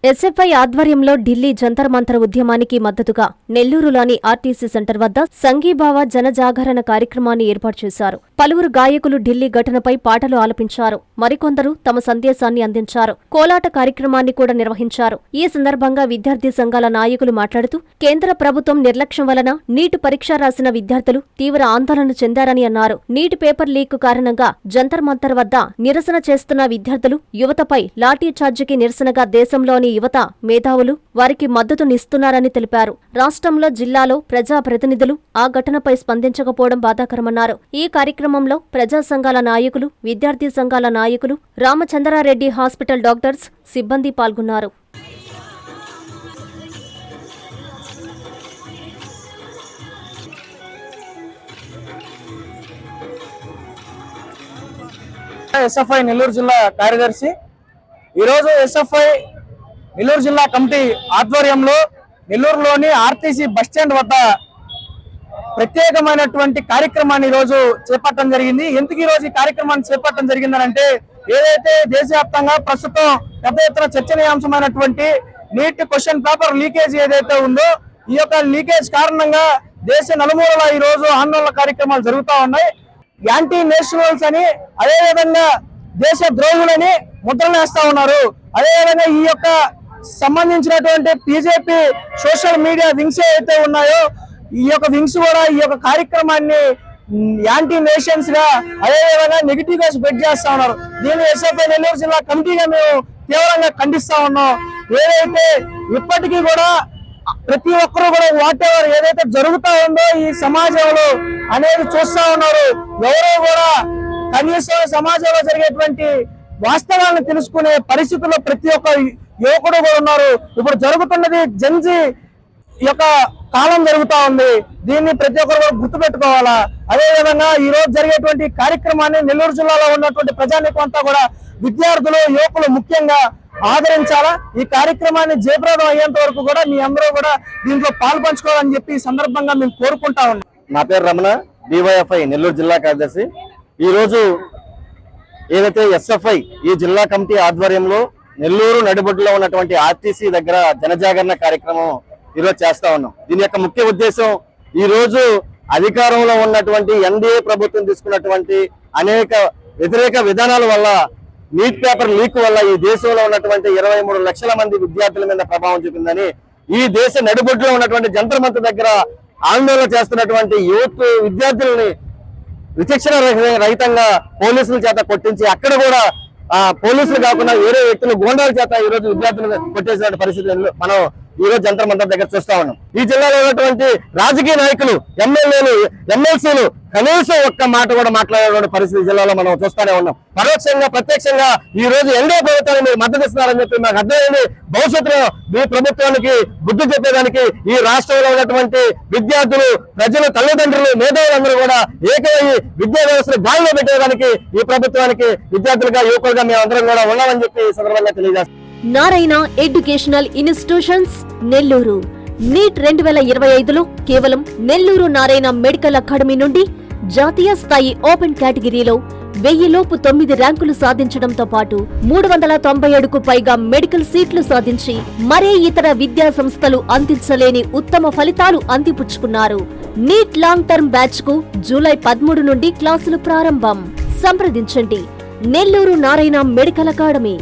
SFI ఆధ్వర్యంలో ఢిల్లీ జంతర్ మంతర్ ఉద్యమానికి మద్దతుగా నెల్లూరులోని ఆర్టీసీ సెంటర్ వద్ద సంఘీభావ జనజాగరణ కార్యక్రమాన్ని ఏర్పాటు చేశారు. పలువురు గాయకులు ఢిల్లీ ఘటనపై పాటలు ఆలపించారు. మరికొందరు తమ సందేశాన్ని అందించారు. కోలాట కార్యక్రమాన్ని కూడా నిర్వహించారు. ఈ సందర్భంగా విద్యార్థి సంఘాల నాయకులు మాట్లాడుతూ కేంద్ర ప్రభుత్వం నిర్లక్ష్యం వలన నీట్ పరీక్ష రాసిన విద్యార్థులు తీవ్ర ఆందోళన చెందారని అన్నారు. నీట్ పేపర్ లీక్ కారణంగా జంతర్ మంతర్ వద్ద నిరసన చేస్తున్న విద్యార్థులు యువతపై లాఠీ చార్జికి నిరసనగా దేశంలోని యువత మేధావులు వారికి మద్దతునిస్తున్నారని తెలిపారు. రాష్ట్రంలో జిల్లాలో ప్రజాప్రతినిధులు ఆ ఘటనపై స్పందించకపోవడం బాధాకరమన్నారు. ఈ కార్యక్రమంలో ప్రజా సంఘాల నాయకులు, విద్యార్థి సంఘాల నాయకులు, రామచంద్రారెడ్డి హాస్పిటల్ డాక్టర్స్, సిబ్బంది పాల్గొన్నారు. ఎస్ఎఫ్ఐ నెల్లూరు జిల్లా కార్యదర్శి. ఈరోజు ఎస్ఎఫ్ఐ నెల్లూరు జిల్లా కమిటీ ఆధ్వర్యంలో నెల్లూరులోని ఆర్టీసీ బస్టాండ్ వద్ద ప్రత్యేకమైనటువంటి కార్యక్రమాన్ని ఈరోజు చేపట్టడం జరిగింది. ఎందుకు ఈరోజు ఈ కార్యక్రమాన్ని చేపట్టడం జరిగిందనంటే, ఏదైతే దేశవ్యాప్తంగా ప్రస్తుతం పెద్ద ఎత్తున చర్చనీయాంశమైనటువంటి నీట్ క్వశ్చన్ పేపర్ లీకేజ్ ఏదైతే ఉందో, ఈ యొక్క లీకేజ్ కారణంగా దేశ నలుమూలల ఈ రోజు ఆందోళన కార్యక్రమాలు జరుగుతూ ఉన్నాయి. యాంటీ నేషనల్స్ అని, అదేవిధంగా దేశ ద్రోహులని ముద్రలేస్తా ఉన్నారు. అదేవిధంగా ఈ యొక్క సంబంధించినటువంటి బీజేపీ సోషల్ మీడియా వింగ్స్ ఏవైతే ఉన్నాయో, ఈ యొక్క వింగ్స్ కూడా ఈ యొక్క కార్యక్రమాన్ని యాంటీ నేషన్స్ గా, అదేవిధంగా నెగిటివ్ గా స్ప్రెడ్ చేస్తా ఉన్నారు. దీన్ని ఎస్ఎఫ్ఐ నెల్లూరు జిల్లా కమిటీగా మేము తీవ్రంగా ఖండిస్తా ఉన్నాం. ఏదైతే ఇప్పటికీ కూడా ప్రతి ఒక్కరూ కూడా వాట్ ఎవర్ ఏదైతే జరుగుతా ఉందో ఈ సమాజంలో అనేది చూస్తా ఉన్నారు. ఎవరో కూడా కనీసం సమాజంలో జరిగేటువంటి వాస్తవాలను తెలుసుకునే పరిస్థితుల్లో ప్రతి ఒక్క యువకుడు కూడా ఉన్నారు. ఇప్పుడు జరుగుతున్నది జంజీ యొక్క కాలం జరుగుతా ఉంది. దీన్ని ప్రతి ఒక్కరు కూడా గుర్తుపెట్టుకోవాలా. అదేవిధంగా ఈ రోజు జరిగేటువంటి కార్యక్రమాన్ని నెల్లూరు జిల్లాలో ఉన్నటువంటి ప్రజానీకం అంతా కూడా, విద్యార్థులు, యువకులు ముఖ్యంగా ఆదరించాలా. ఈ కార్యక్రమాన్ని జయప్రదం అయ్యేంత వరకు కూడా మీ అందరూ కూడా దీంట్లో పాల్పంచుకోవాలని చెప్పి ఈ సందర్భంగా మేము కోరుకుంటా ఉన్నాం. నా పేరు రమణ, డివైఎఫ్ఐ నెల్లూరు జిల్లా కార్యదర్శి. ఈ రోజు ఏదైతే ఎస్ఎఫ్ఐ ఈ జిల్లా కమిటీ ఆధ్వర్యంలో నెల్లూరు నడిబొడ్డులో ఉన్నటువంటి ఆర్టీసీ దగ్గర జనజాగరణ కార్యక్రమం ఈరోజు చేస్తా ఉన్నాం. దీని యొక్క ముఖ్య ఉద్దేశం, ఈ రోజు అధికారంలో ఉన్నటువంటి ఎన్డీఏ ప్రభుత్వం తీసుకున్నటువంటి అనేక వ్యతిరేక విధానాల వల్ల, నీట్ పేపర్ లీక్ వల్ల ఈ దేశంలో ఉన్నటువంటి 23 లక్షల మంది విద్యార్థుల మీద ప్రభావం చూపిందని, ఈ దేశ నడిబొడ్డులో ఉన్నటువంటి జంతర్ మంతర్ దగ్గర ఆందోళన చేస్తున్నటువంటి యూత్ విద్యార్థులని విచక్షణ రహితంగా పోలీసుల చేత కొట్టించి, అక్కడ కూడా పోలీసులు కాకుండా వేరే వ్యక్తులు గోండాల చేత ఈ రోజు విద్యార్థులు కొట్టేసిన పరిస్థితులు మనం ఈ రోజు జంతర్ మంతర్ దగ్గర చూస్తా ఉన్నాం. ఈ జిల్లాలో ఉన్నటువంటి రాజకీయ నాయకులు, ఎమ్మెల్యేలు, ఎమ్మెల్సీలు కనీసం ఒక్క మాట కూడా మాట్లాడేటువంటి పరిస్థితి జిల్లాలో మనం చూస్తూనే ఉన్నాం. పరోక్షంగా ప్రత్యక్షంగా ఈ రోజు ఎన్డీఏ ప్రభుత్వాన్ని మీరు మద్దతు ఇస్తున్నారని చెప్పి మాకు అర్థమైంది. భవిష్యత్తులో మీ ప్రభుత్వానికి బుద్ధి చెప్పేదానికి ఈ రాష్ట్రంలో ఉన్నటువంటి విద్యార్థులు, ప్రజలు, తల్లిదండ్రులు, మేధావులందరూ కూడా ఏకమయ్యి విద్యా వ్యవస్థను గాలిలో పెట్టేదానికి ఈ ప్రభుత్వానికి విద్యార్థులుగా, యువకులుగా మేము అందరం కూడా ఉన్నామని చెప్పి ఈ సందర్భంగా తెలియజేస్తాం. Narayana educational institutions Nellore. NEET 2025లో కేవలం నెల్లూరు నారాయణ మెడికల్ అకాడమీ నుండి జాతీయ స్థాయి ఓపెన్ కేటగిరీలో 1000 లోపు 9 ర్యాంకులు సాధించడంతో పాటు 397కు పైగా మెడికల్ సీట్లు సాధించి మరే ఇతర విద్యా సంస్థలు అందించలేని ఉత్తమ ఫలితాలు అందిపుచ్చుకున్నారు. నీట్ లాంగ్ టర్మ్ బ్యాచ్ కు జూలై 13 నుండి క్లాసులు ప్రారంభం. సంప్రదించండి నెల్లూరు నారాయణ మెడికల్ అకాడమీ.